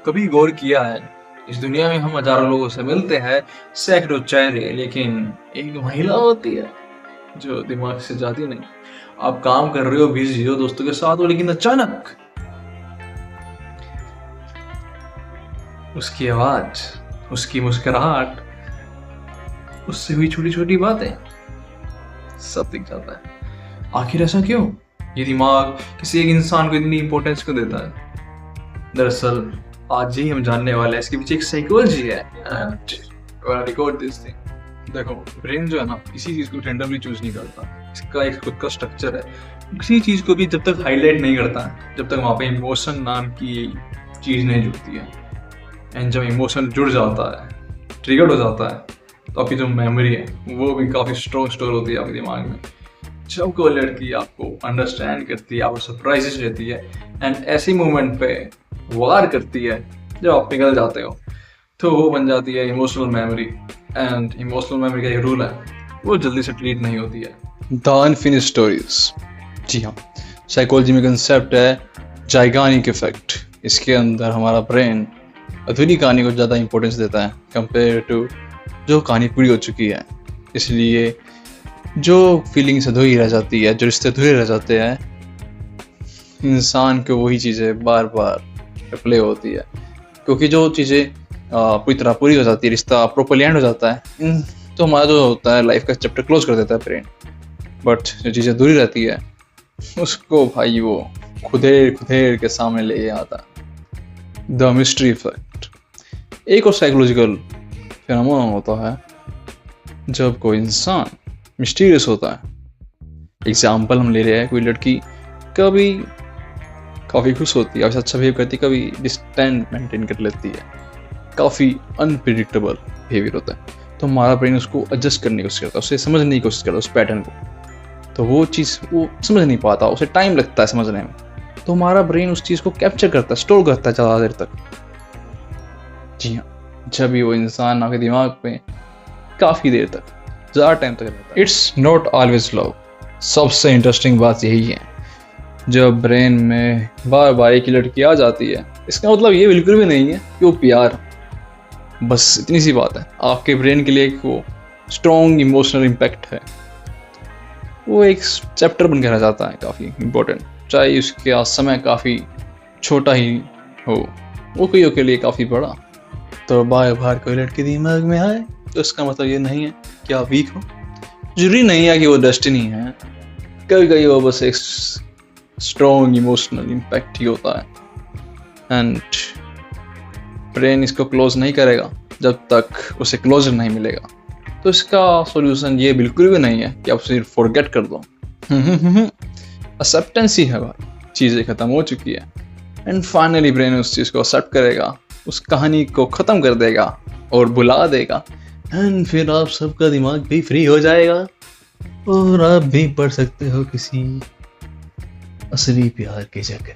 कभी गौर किया है, इस दुनिया में हम हजारों लोगों से मिलते हैं, सैकड़ों चेहरे, लेकिन एक महिला होती है जो दिमाग से जाती नहीं। आप काम कर रहे हो, बिजी हो, दोस्तों के साथ हो, लेकिन अचानक उसकी आवाज, उसकी मुस्कुराहट, उससे हुई छोटी छोटी बातें, सब दिख जाता है। आखिर ऐसा क्यों? ये दिमाग किसी एक इंसान को इतनी इंपॉर्टेंस क्यों देता है? दरअसल आज ही हम जानने वाले हैं, इसके पीछे एक साइकोलॉजी है। And record this thing. देखो, ब्रेन जो है ना, किसी चीज को रैंडमली चूज नहीं करता। इसका एक खुद का स्ट्रक्चर है। किसी चीज को भी जब तक हाईलाइट नहीं करता, जब तक वहां पे इमोशन नाम की चीज नहीं जुड़ती है। एंड जब इमोशन जुड़ जाता है, ट्रिगर्ड हो जाता है, तो आपकी जो मेमोरी है वो भी काफी स्ट्रॉन्ग स्टोर होती है आपके दिमाग में। जब कोई लड़की आपको अंडरस्टैंड करती है, आपको सरप्राइजेस देती है, एंड ऐसी मोमेंट पे वार करती है जब आप पिघल जाते हो, तो वो बन जाती है emotional memory. And emotional memory का एक रूल है, वो जल्दी से डिलीट नहीं होती है। The unfinished stories. जी हाँ, साइकोलॉजी में कंसेप्ट है जाइगानिक इफेक्ट। इसके अंदर हमारा ब्रेन अधूरी कहानी को ज़्यादा इंपॉर्टेंस देता है कंपेयर टू जो कहानी पूरी हो चुकी है। इसलिए जो फीलिंग्स अधूरी रह जाती है, जो रिश्ते अधूरे रह जाते हैं, इंसान को वही चीज़ें बार बार रिप्ले होती है। क्योंकि जो चीज़ें पूरी तरह पूरी हो जाती है, रिश्ता प्रॉपर्ली एंड हो जाता है, तो हमारा जो होता है लाइफ का चैप्टर क्लोज कर देता है ब्रेन। बट जो चीज़ें अधूरी रहती है उसको भाई वो खुदेर खुदेर के सामने ले आता है। द मिस्ट्री इफेक्ट एक और साइकोलॉजिकल फिनोमेना होता है जब कोई इंसान मिस्टीरियस होता है। एग्जाम्पल हम ले रहे हैं, कोई लड़की कभी काफ़ी खुश होती है, अच्छा बिहेव करती है, कभी डिस्टेंस मेंटेन कर लेती है, काफ़ी अनप्रिडिक्टेबल बिहेवियर होता है, तो हमारा ब्रेन उसको एडजस्ट करने की कोशिश करता है, उसे समझने की कोशिश करता है उस पैटर्न को। तो वो चीज़ वो समझ नहीं पाता, उसे टाइम लगता है समझने में, तो हमारा ब्रेन उस चीज़ को कैप्चर करता है, स्टोर करता है ज़्यादा देर तक। जी हाँ, जब भी वो इंसान आपके दिमाग में काफ़ी देर तक, ज़्यादा टाइम तक रहता है। It's not always love. सबसे इंटरेस्टिंग बात यही है, जब ब्रेन में बार बार एक ही लड़की आ जाती है, इसका मतलब ये बिल्कुल भी नहीं है कि वो प्यार। बस इतनी सी बात है, आपके ब्रेन के लिए एक वो स्ट्रॉन्ग इमोशनल इम्पैक्ट है, वो एक चैप्टर बन के रह जाता है, काफ़ी इम्पोर्टेंट। चाहे उसका समय काफ़ी छोटा ही हो, वो कईयों के लिए काफ़ी बड़ा। तो बार बार कोई लड़की दिमाग में आए तो इसका मतलब ये नहीं है कि आप वीक हो, जरूरी नहीं है कि वो डेस्टिनी है। कभी कभी वो बस एक स्ट्रॉन्ग इमोशनल इम्पैक्ट ही होता है। एंड ब्रेन इसको क्लोज नहीं करेगा जब तक उसे क्लोजर नहीं मिलेगा। तो इसका सॉल्यूशन ये बिल्कुल भी नहीं है कि आप सिर्फ फॉरगेट कर दो। एक्सेप्टेंस ही है भाई, चीज़ें ख़त्म हो चुकी है। एंड फाइनली ब्रेन उस चीज़ को एक्सेप्ट करेगा, उस कहानी को ख़त्म कर देगा और भुला देगा। एंड फिर आप सबका दिमाग भी फ्री हो जाएगा और आप भी पढ़ सकते हो किसी असली प्यार की जगह।